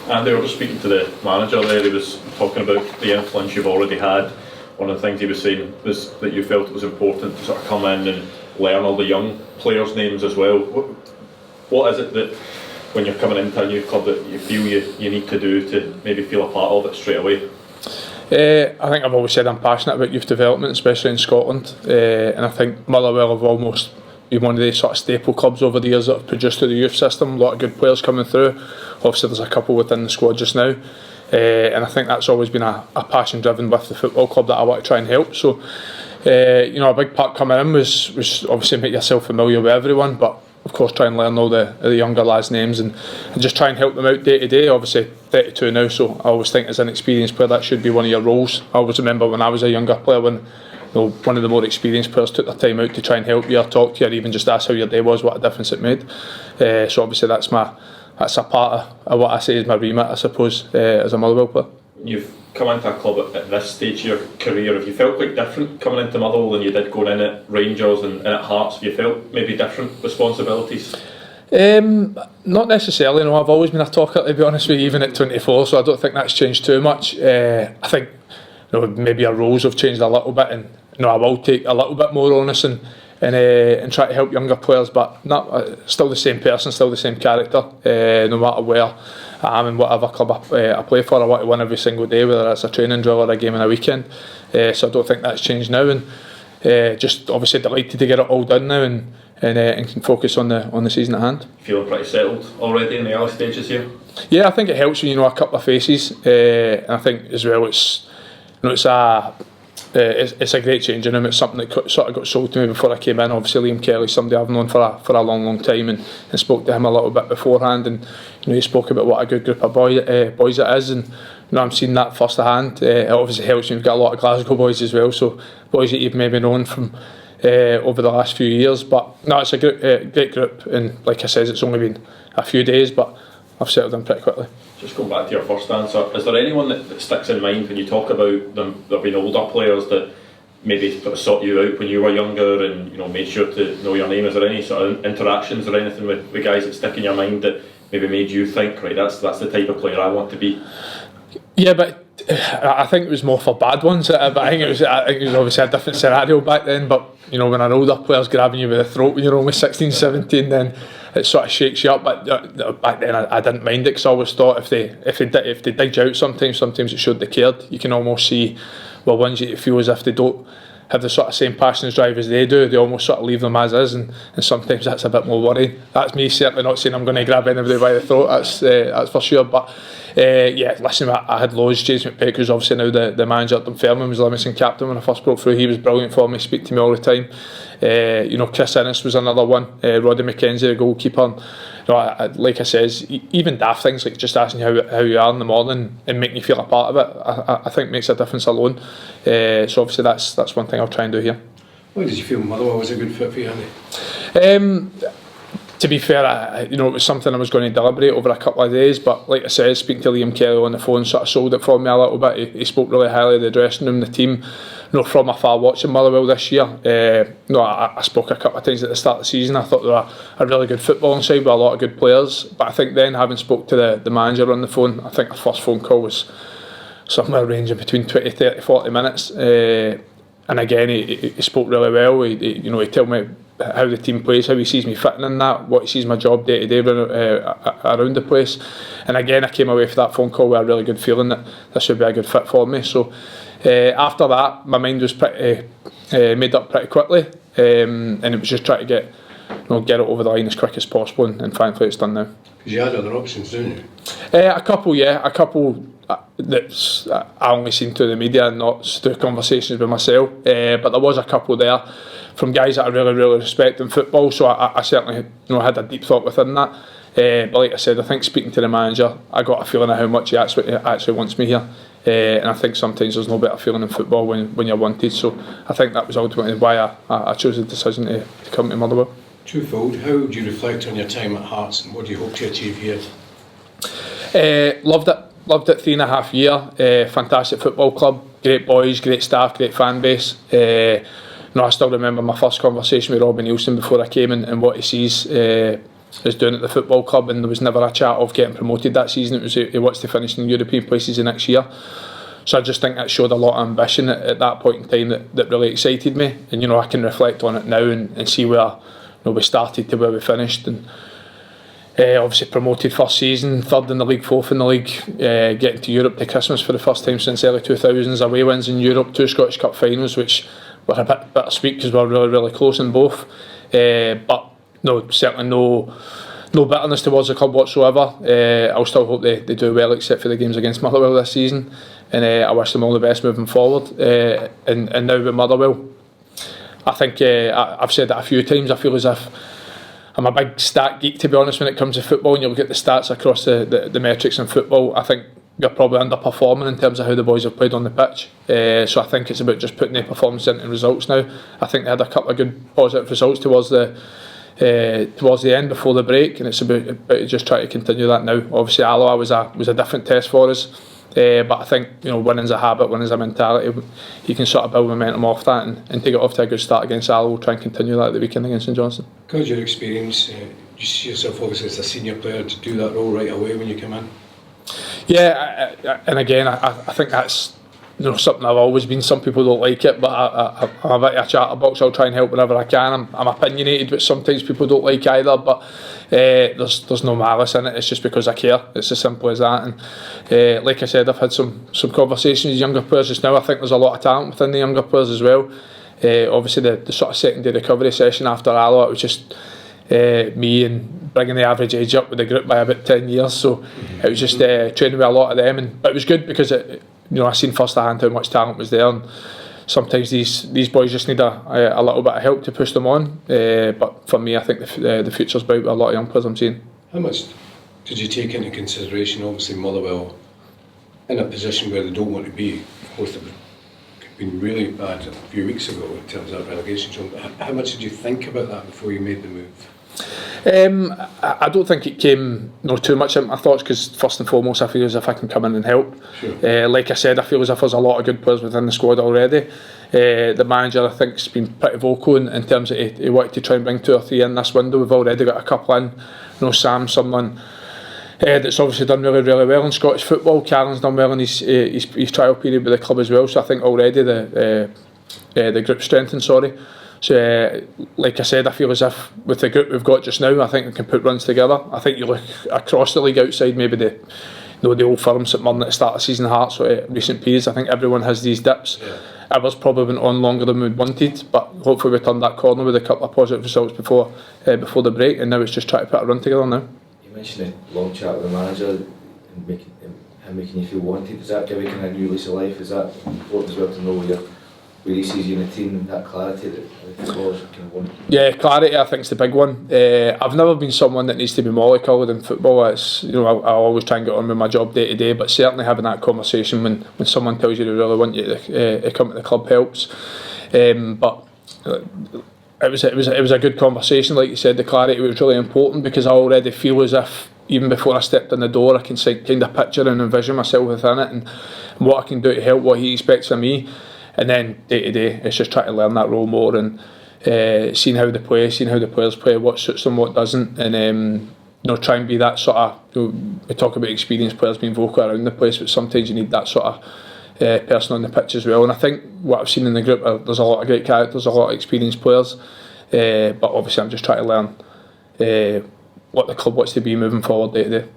And they were just speaking to the manager there. He was talking about the influence you've already had. One of the things he was saying was that you felt it was important to sort of come in and learn all the young players' names as well. What is it that, when you're coming into a new club, that you feel you need to do to maybe feel a part of it straight away? I think I've always said I'm passionate about youth development, especially in Scotland, and I think Motherwell have almost been one of the sort of staple clubs over the years that have produced through the youth system. A lot of good players coming through. Obviously there's a couple within the squad just now, and I think that's always been a passion driven with the football club that I want to try and help. So a big part coming in was obviously make yourself familiar with everyone, but of course try and learn all the younger lads' names and just try and help them out day to day. Obviously 32 now, so I always think as an experienced player that should be one of your roles. I always remember when I was a younger player, when one of the more experienced players took their time out to try and help you or talk to you or even just ask how your day was, what a difference it made. So obviously that's a part of what I say is my remit, I suppose, as a Motherwell player. You've come into a club at this stage of your career. Have you felt quite different coming into Motherwell than you did going in at Rangers and at Hearts? Have you felt maybe different responsibilities? Not necessarily, no. I've always been a talker, to be honest with you, even at 24, so I don't think that's changed too much. I think maybe our roles have changed a little bit, and I will take a little bit more onus and try to help younger players, but not still the same person, still the same character, no matter where I am in whatever club I play for. I want to win every single day, whether it's a training drill or a game in a weekend, so I don't think that's changed now, and just obviously delighted to get it all done now and can focus on the season at hand. Feeling pretty settled already in the early stages here? Yeah, I think it helps when you know a couple of faces, and I think as well it's a great change in him. It's something that sort of got sold to me before I came in. Obviously Liam Kelly's somebody I've known for a long time, and spoke to him a little bit beforehand, and he spoke about what a good group of boys it is, and I'm seeing that first hand. It obviously helps when you've got a lot of Glasgow boys as well, so boys that you've maybe known from over the last few years. But no, it's a great group, and like I said, it's only been a few days, but I've settled in pretty quickly. Just going back to your first answer, is there anyone that sticks in mind when you talk about them? There have been older players that maybe sort of sought you out when you were younger and made sure to know your name. Is there any sort of interactions or anything with guys that stick in your mind that maybe made you think, right, that's the type of player I want to be? Yeah, but I think it was more for bad ones. But I think it was obviously a different scenario back then. But when an older player's grabbing you by the throat when you're only 16, 17, then it sort of shakes you up. But back then I didn't mind it, because I always thought if they dig you out sometimes it showed they cared. You can almost see, ones that you feel as if they don't have the sort of same passion as drive as they do, they almost sort of leave them as is, and sometimes that's a bit more worrying. That's me certainly not saying I'm going to grab anybody by the throat, that's for sure. But listen, I had loads. James McPeck, who's obviously now the manager at Dunfermline, was Livingston captain when I first broke through. He was brilliant for me, speak to me all the time. Chris Innes was another one. Roddy McKenzie, the goalkeeper. Like I says, even daft things like just asking how you are in the morning and making you feel a part of it, I think makes a difference alone. So obviously that's one thing I'll try and do here. Why did you feel Motherwell was a good fit for you, Andy? To be fair, it was something I was going to deliberate over a couple of days, but like I said, speaking to Liam Kelly on the phone sort of sold it for me a little bit. He spoke really highly of the dressing room, the team. From afar watching Motherwell this year, I spoke a couple of times at the start of the season. I thought they were a really good footballing side with a lot of good players, but I think then, having spoke to the manager on the phone, I think the first phone call was somewhere ranging between 20, 30, 40 minutes, and again he spoke really well. He told me how the team plays, how he sees me fitting in that, what he sees my job day to day around the place, and again I came away from that phone call with a really good feeling that this would be a good fit for me. So after that, my mind was pretty made up pretty quickly, and it was just trying to get it over the line as quick as possible, and thankfully it's done now. Because you had other options, didn't you? A couple that I only seen through the media and not through conversations with myself, but there was a couple there from guys that I really, really respect in football, so I certainly had a deep thought within that. But like I said, I think speaking to the manager, I got a feeling of how much he actually wants me here. And I think sometimes there's no better feeling in football when you're wanted, so I think that was ultimately why I chose the decision to come to Motherwell. Twofold, how do you reflect on your time at Hearts and what do you hope to achieve here? Loved it 3.5 years, fantastic football club, great boys, great staff, great fan base. I still remember my first conversation with Robbie Nielsen before I came and what he sees is doing at the football club, and there was never a chat of getting promoted that season. It was he wants to finish in European places the next year. So I just think that showed a lot of ambition at that point in time that really excited me. And you know, I can reflect on it now and see where, you know, we started to where we finished, and obviously promoted first season, third in the league, fourth in the league, getting to Europe to Christmas for the first time since early 2000s, away wins in Europe, 2 Scottish Cup finals, which were a bit bittersweet because we were really close in both. But no, certainly no bitterness towards the club whatsoever. I'll still hope they do well, except for the games against Motherwell this season, and I wish them all the best moving forward. And now with Motherwell, I think I've said that a few times, I feel as if I'm a big stat geek, to be honest, when it comes to football, and you look at the stats across the metrics in football. I think you're probably underperforming in terms of how the boys have played on the pitch. So I think it's about just putting their performance into results now. I think they had a couple of good positive results towards the end before the break, and it's about just trying to continue that now. Obviously Alloa was a different test for us, but I think, you know, winning's a habit, winning's a mentality. You can sort of build momentum off that and take it off to a good start against Alloa. We'll try and continue that at the weekend against St Johnstone. Because your experience, you see yourself obviously as a senior player to do that role right away when you come in? Yeah, and again, I think that's, you know, something I've always been. Some people don't like it, but I'm a bit of a chatterbox. I'll try and help whenever I can. I'm opinionated, which sometimes people don't like either, but there's no malice in it. It's just because I care. It's as simple as that. And like I said, I've had some conversations with younger players just now. I think there's a lot of talent within the younger players as well. Obviously the sort of second-day recovery session after Alloa, it was just me and bringing the average age up with the group by about 10 years, so it was just training with a lot of them, but it was good because you know, I seen firsthand how much talent was there, and sometimes these boys just need a little bit of help to push them on, but for me I think the future's bright with a lot of young players I'm seeing. How much did you take into consideration, obviously Motherwell in a position where they don't want to be? Of course they've been really bad a few weeks ago in terms of relegation zone, but how much did you think about that before you made the move? I don't think it came too much into my thoughts, because first and foremost I feel as if I can come in and help. Sure. Like I said, I feel as if there's a lot of good players within the squad already. The manager, I think, has been pretty vocal in terms of he wanted to try and bring 2 or 3 in this window. We've already got a couple in. You know, Sam, someone that's obviously done really well in Scottish football. Callan's done well in his trial period with the club as well, so I think already the group's strengthened, So, like I said, I feel as if with the group we've got just now, I think we can put runs together. I think you look across the league outside, maybe the old firms at Murn at the start of season, Hearts at recent periods. I think everyone has these dips. Yeah. Ours probably went on longer than we'd wanted, but hopefully we turned that corner with a couple of positive results before the break, and now it's just trying to put a run together now. You mentioned a long chat with the manager and making you feel wanted. Is that giving kind of a new lease of life? Is that important as well to know where he sees you in the team and that clarity that the footballers kind of want? Yeah, clarity I think is the big one. I've never been someone that needs to be mollycoddled in football. It's, you know, I always try and get on with my job day to day, but certainly having that conversation when someone tells you they really want you to come to the club helps. But it was a good conversation. Like you said, the clarity was really important, because I already feel as if even before I stepped in the door I can kind of picture and envision myself within it and what I can do to help, what he expects of me. And then day to day, it's just trying to learn that role more and seeing how they play, seeing how the players play, what suits them, what doesn't, and you know, try and be that sort of. You know, we talk about experienced players being vocal around the place, but sometimes you need that sort of person on the pitch as well. And I think what I've seen in the group, there's a lot of great characters, a lot of experienced players, but obviously I'm just trying to learn what the club wants to be moving forward day to day.